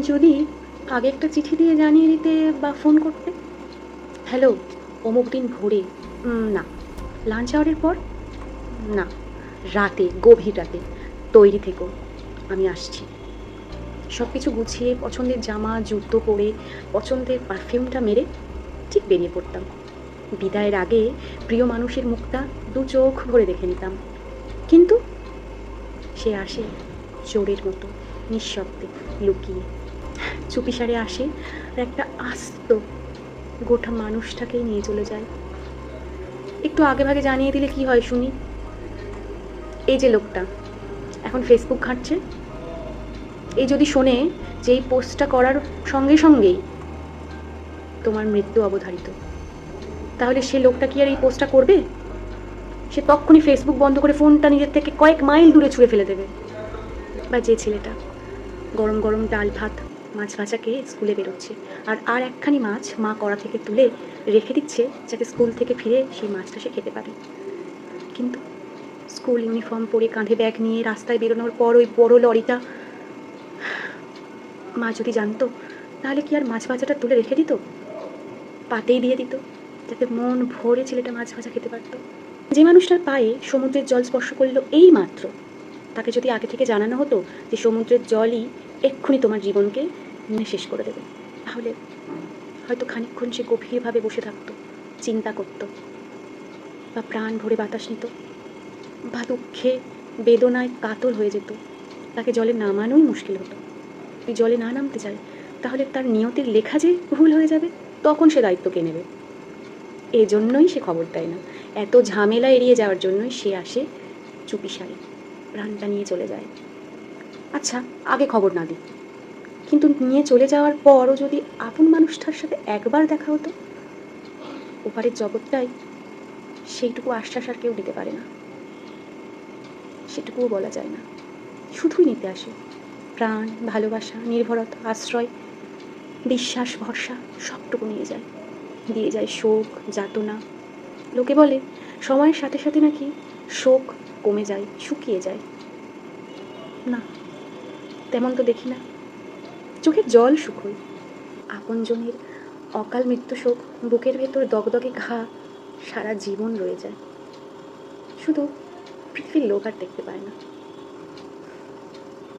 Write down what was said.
যদি আগে একটা চিঠি দিয়ে জানিয়ে দিতে বা ফোন করতে, হ্যালো, অমুক দিন ভোরে, না, লাঞ্চ আওয়ারের পর, না, রাতে, গভীর রাতে, তৈরি থেকো, আমি আসছি। সব কিছু গুছিয়ে পছন্দের জামা জুতো পরে পছন্দের পারফিউমটা মেরে ঠিক বেরিয়ে পড়তাম। বিদায়ের আগে প্রিয় মানুষের মুখটা দু চোখ ভরে দেখে নিতাম। কিন্তু সে আসে চোরের মতো, নিঃশব্দে, লুকিয়ে, চুপিসারে আসে আর একটা আস্ত গোটা মানুষটাকেই নিয়ে চলে যায়। একটু আগে ভাগে জানিয়ে দিলে কি হয় শুনি? এই যে লোকটা এখন ফেসবুক ঘাঁটছে, এই যদি শোনে যে এই পোস্টটা করার সঙ্গে সঙ্গেই তোমার মৃত্যু অবধারিত, তাহলে সে লোকটা কি আর এই পোস্টটা করবে? সে তক্ষুনি ফেসবুক বন্ধ করে ফোনটা নিজের থেকে কয়েক মাইল দূরে ছুঁড়ে ফেলে দেবে। বা যে ছেলেটা গরম গরম ডাল ভাত মাছ ভাজা খেয়ে স্কুলে বেরোচ্ছে, আর আর একখানি মাছ মা কড়া থেকে তুলে রেখে দিচ্ছে যাতে স্কুল থেকে ফিরে সেই মাছটা সে খেতে পারে। কিন্তু স্কুল ইউনিফর্ম পরে কাঁধে ব্যাগ নিয়ে রাস্তায় বেরোনোর পর ওই বড় লরিটা, মা যদি জানতো তাহলে কি আর মাছ ভাজাটা তুলে রেখে দিত? পাতেই দিয়ে দিত, যাতে মন ভরে ছেলেটা মাছ ভাজা খেতে পারত। যে মানুষটার পায়ে সমুদ্রের জল স্পর্শ করলো এই মাত্র, তাকে যদি আগে থেকে জানানো হতো যে সমুদ্রের জলই এক্ষুনি তোমার জীবনকে শেষ করে দেবে, তাহলে হয়তো খানিকক্ষণ সে গভীরভাবে বসে থাকতো, চিন্তা করতো, বা প্রাণ ভরে বাতাস নিত, বা দুঃখে বেদনায় কাতর হয়ে যেত। তাকে জলে নামানোই মুশকিল হতো। যদি জলে না নামতে চায় তাহলে তার নিয়তির লেখা যে ভুল হয়ে যাবে, তখন সে দায়িত্ব কে নেবে? এজন্যই সে খবর দেয় না, এত ঝামেলা এড়িয়ে যাওয়ার জন্যই সে আসে চুপিসারে, প্রাণটা নিয়ে চলে যায়। আচ্ছা, আগে খবর না দিই, কিন্তু নিয়ে চলে যাওয়ার পরও যদি আপন মানুষটার সাথে একবার দেখা হতো, ওপারের জগৎটাই সেইটুকু আশ্বাস আর কেউ দিতে পারে না, সেটুকুও বলা যায় না। শুধুই নিতে আসে প্রাণ, ভালোবাসা, নির্ভরতা, আশ্রয়, বিশ্বাস, ভরসা, সবটুকু নিয়ে যায়। দিয়ে যায় শোক, যাতনা। লোকে বলে সময়ের সাথে সাথে নাকি শোক কমে যায়, শুকিয়ে যায়। না, তেমন তো দেখি না। চোখের জল শুকোয়, আপনজনের অকাল মৃত্যু শোক, বুকের ভেতর দগদগে ঘা সারা জীবন রয়ে যায়। শুধু পৃথিবীর লোক আর দেখতে পায় না।